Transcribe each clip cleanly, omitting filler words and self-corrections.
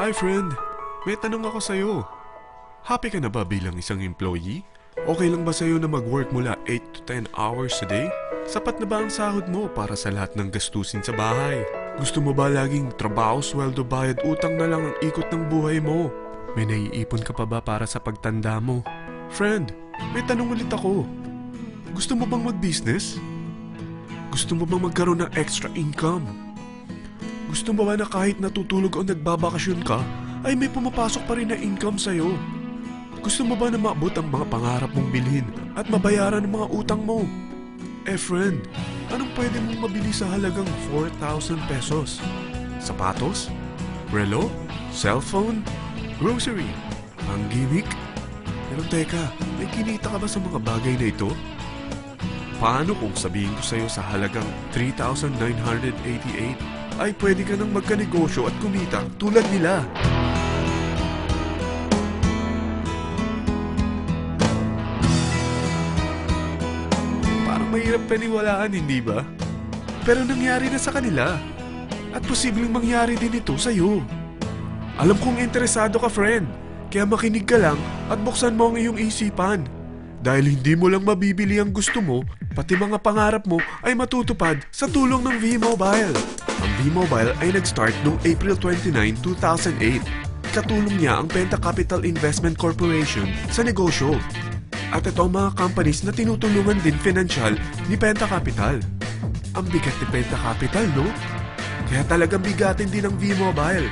Hi friend, may tanong ako sa'yo. Happy ka na ba bilang isang employee? Okay lang ba sa'yo na mag-work mula 8 to 10 hours a day? Sapat na ba ang sahod mo para sa lahat ng gastusin sa bahay? Gusto mo ba laging trabaho, sweldo, bayad, utang na lang ang ikot ng buhay mo? May naiipon ka pa ba para sa pagtanda mo? Friend, may tanong ulit ako. Gusto mo bang mag-business? Gusto mo bang magkaroon ng extra income? Gusto mo ba na kahit natutulog o nagbabakasyon ka, ay may pumapasok pa rin na income sa'yo? Gusto mo ba na maabot ang mga pangarap mong bilhin at mabayaran ang mga utang mo? Friend, anong pwede mong mabili sa halagang 4,000 pesos? Sapatos? Relo? Cellphone? Grocery? Ang gimmick? Pero teka, may kinita ka ba sa mga bagay na ito? Paano kung sabihin ko sa'yo sa halagang 3,988 ay pwede ka nang magkanegosyo at kumita tulad nila? Parang mahirap paniwalaan, hindi ba? Pero nangyari na sa kanila. At posibleng mangyari din ito sa'yo. Alam kong interesado ka, friend. Kaya makinig ka lang at buksan mo ang iyong isipan. Dahil hindi mo lang mabibili ang gusto mo, pati mga pangarap mo ay matutupad sa tulong ng V-Mobile. Ang V-Mobile ay nag-start noong April 29, 2008. Katulong niya ang Penta Capital Investment Corporation sa negosyo. At ito ang mga companies na tinutulungan din financial ni Penta Capital. Ang bigat ni Penta Capital, no? Kaya talagang bigatin din ang V-Mobile.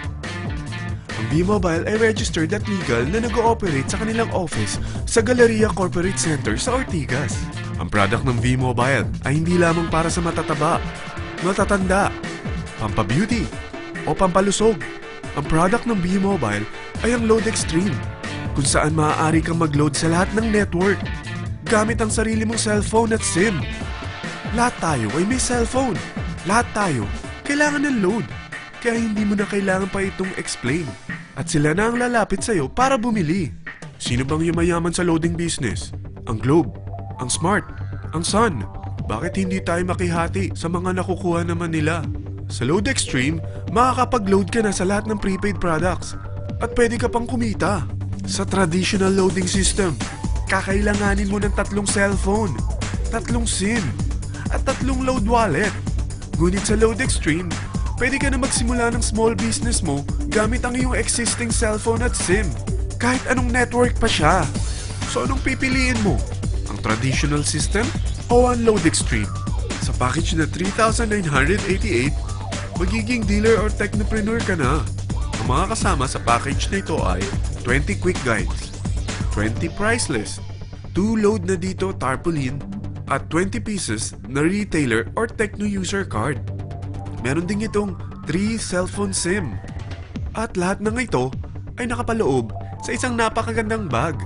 Ang V-Mobile ay registered at legal na nag-ooperate sa kanilang office sa Galleria Corporate Center sa Ortigas. Ang product ng V-Mobile ay hindi lamang para sa matataba, matatanda, pampabeauty, o pampalusog. Ang product ng V-Mobile ay ang Load Extreme, kung saan maaari kang mag-load sa lahat ng network gamit ang sarili mong cellphone at SIM. Lahat tayo ay may cellphone. Lahat tayo kailangan ng load. Kaya hindi mo na kailangan pa itong explain. At sila na ang lalapit sa'yo para bumili. Sino bang yumayaman sa loading business? Ang Globe, ang Smart, ang Sun. Bakit hindi tayo makihati sa mga nakukuha naman nila? Sa Load Extreme, makakapag-load ka na sa lahat ng prepaid products. At pwede ka pang kumita. Sa traditional loading system, kakailanganin mo ng 3 cellphone, 3 SIM, at 3 load wallet. Ngunit sa Load Extreme, pwede ka na magsimula ng small business mo gamit ang iyong existing cellphone at SIM. Kahit anong network pa siya. So anong pipiliin mo? Ang traditional system o ang Load Extreme? Sa package na 3,988, magiging dealer or technopreneur ka na. Ang mga kasama sa package na ito ay 20 quick guides, 20 price list, 2 load na dito tarpaulin, at 20 pieces na retailer or techno user card. Meron din itong 3 cellphone SIM. At lahat ng ito ay nakapaloob sa isang napakagandang bag.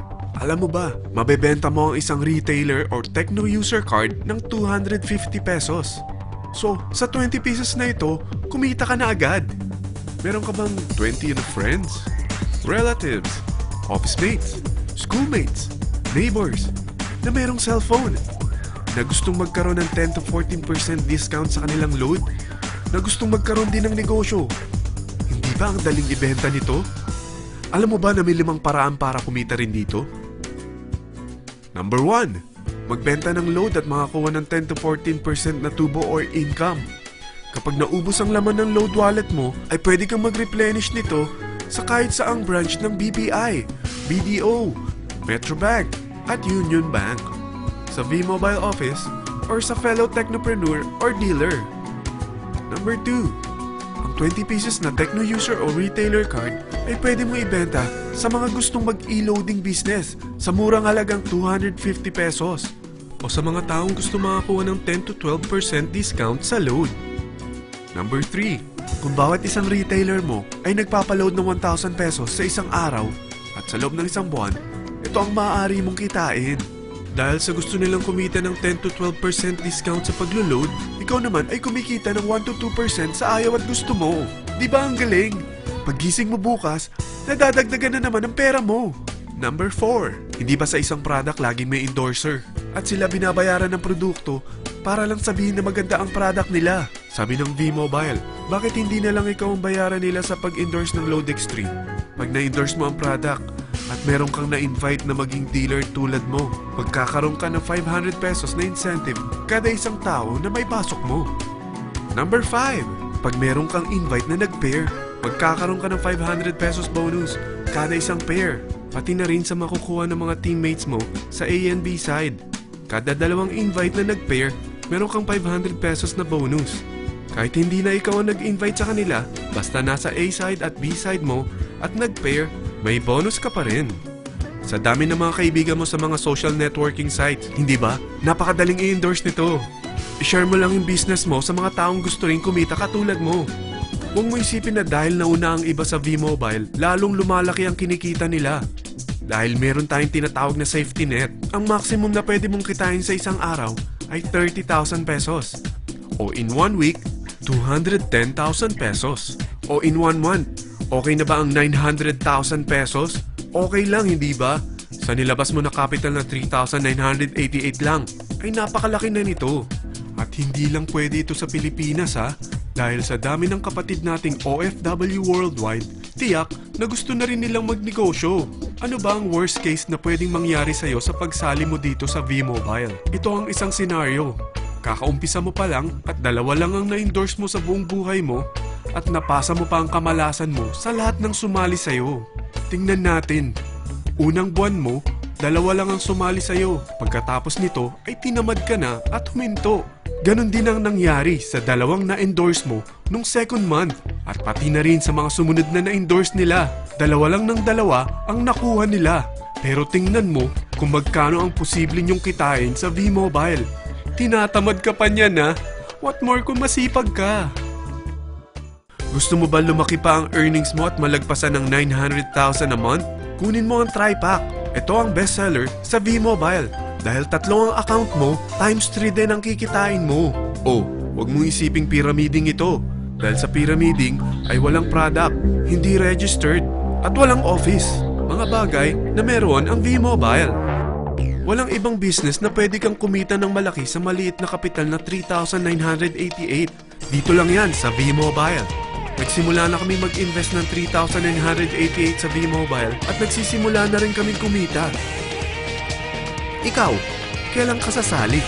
Alam mo ba, mabebenta mo ang isang retailer or techno user card ng 250 pesos. So, sa 20 pieces na ito, kumita ka na agad. Meron ka bang 20 na friends, relatives, office mates, schoolmates, neighbors na merong cellphone na gustong magkaroon ng 10 to 14% discount sa kanilang load? Na gustong magkaroon din ng negosyo? Hindi ba ang daling ibenta nito? Alam mo ba na may 5 paraan para kumita rin dito? Number 1. Magbenta ng load at makakuha ng 10 to 14% na tubo or income. Kapag naubos ang laman ng load wallet mo, ay pwede kang mag-replenish nito sa kahit saang branch ng BPI, BDO, Metrobank, at Union Bank, sa V-Mobile office, or sa fellow technopreneur or dealer. Number 2. Ang 20 pieces na techno user o retailer card ay pwede mo ibenta sa mga gustong mag-e-loading business sa murang halagang 250 pesos o sa mga taong gusto makakuha ng 10 to 12% discount sa load. Number 3. Kung bawat isang retailer mo ay nagpapaload ng 1,000 pesos sa isang araw at sa loob ng isang buwan, ito ang maaari mong kitain. Dahil sa gusto nilang kumita ng 10 to 12% discount sa paglo-load, ikaw naman ay kumikita ng 1 to 2% sa ayaw at gusto mo. Di ba ang galing? Paggising mo bukas, nadadagdagan na naman ang pera mo. Number 4. Hindi ba sa isang product laging may endorser? At sila binabayaran ng produkto para lang sabihin na maganda ang product nila. Sabi ng V-Mobile, bakit hindi na lang ikaw ang bayaran nila sa pag-endorse ng Load Extreme? Pag na-endorse mo ang product at meron kang na-invite na maging dealer tulad mo, magkakaroon ka ng 500 pesos na incentive kada isang tao na may pasok mo. Number 5. Pag meron kang invite na nag-pair, magkakaroon ka ng 500 pesos bonus kada isang pair, pati na rin sa makukuha ng mga teammates mo sa A and B side. Kada dalawang invite na nag-pair, meron kang 500 pesos na bonus. Kahit hindi na ikaw ang nag-invite sa kanila, basta nasa A side at B side mo at nag-pair, may bonus ka pa rin. Sa dami ng mga kaibigan mo sa mga social networking sites, hindi ba? Napakadaling i-endorse nito. I-share mo lang yung business mo sa mga taong gusto rin kumita katulad mo. Huwag mo isipin na dahil nauna ang iba sa V-Mobile, lalong lumalaki ang kinikita nila. Dahil meron tayong tinatawag na safety net, ang maximum na pwede mong kitain sa isang araw ay 30,000 pesos. O in 1 week, 210,000 pesos. O in 1 month, okay na ba ang 900,000 pesos? Okay lang, hindi ba? Sa nilabas mo na capital na 3,988 lang, ay napakalaki na nito. At hindi lang pwede ito sa Pilipinas ha, dahil sa dami ng kapatid nating OFW worldwide, tiyak na gusto na rin nilang magnegosyo. Ano ba ang worst case na pwedeng mangyari sa'yo sa pagsali mo dito sa V-Mobile? Ito ang isang senaryo. Kakaumpisa mo pa lang at dalawa lang ang na-endorse mo sa buong buhay mo at napasa mo pa ang kamalasan mo sa lahat ng sumali sa'yo. Tingnan natin. Unang buwan mo, dalawa lang ang sumali sa'yo. Pagkatapos nito ay tinamad ka na at huminto. Ganon din ang nangyari sa dalawang na-endorse mo nung second month at pati na rin sa mga sumunod na na-endorse nila. Dalawa lang ng dalawa ang nakuha nila. Pero tingnan mo kung magkano ang posible nyong kitain sa V-Mobile. Tinatamad ka pa niyan ha? What more kung masipag ka? Gusto mo ba lumaki pa ang earnings mo at malagpasan ng 900,000 a month? Kunin mo ang TriPack. Ito ang bestseller sa V-Mobile. Dahil 3 ang account mo, times 3 din ang kikitain mo. Oh, huwag mong isiping pyramiding ito. Dahil sa pyramiding ay walang product, hindi registered, at walang office. Mga bagay na meron ang V-Mobile. Walang ibang business na pwede kang kumita ng malaki sa maliit na kapital na 3,988. Dito lang yan sa V-Mobile. Nagsimula na kami mag-invest ng 3,988 sa V-Mobile at nagsisimula na rin kami kumita. Ikaw, kailan ka sasali?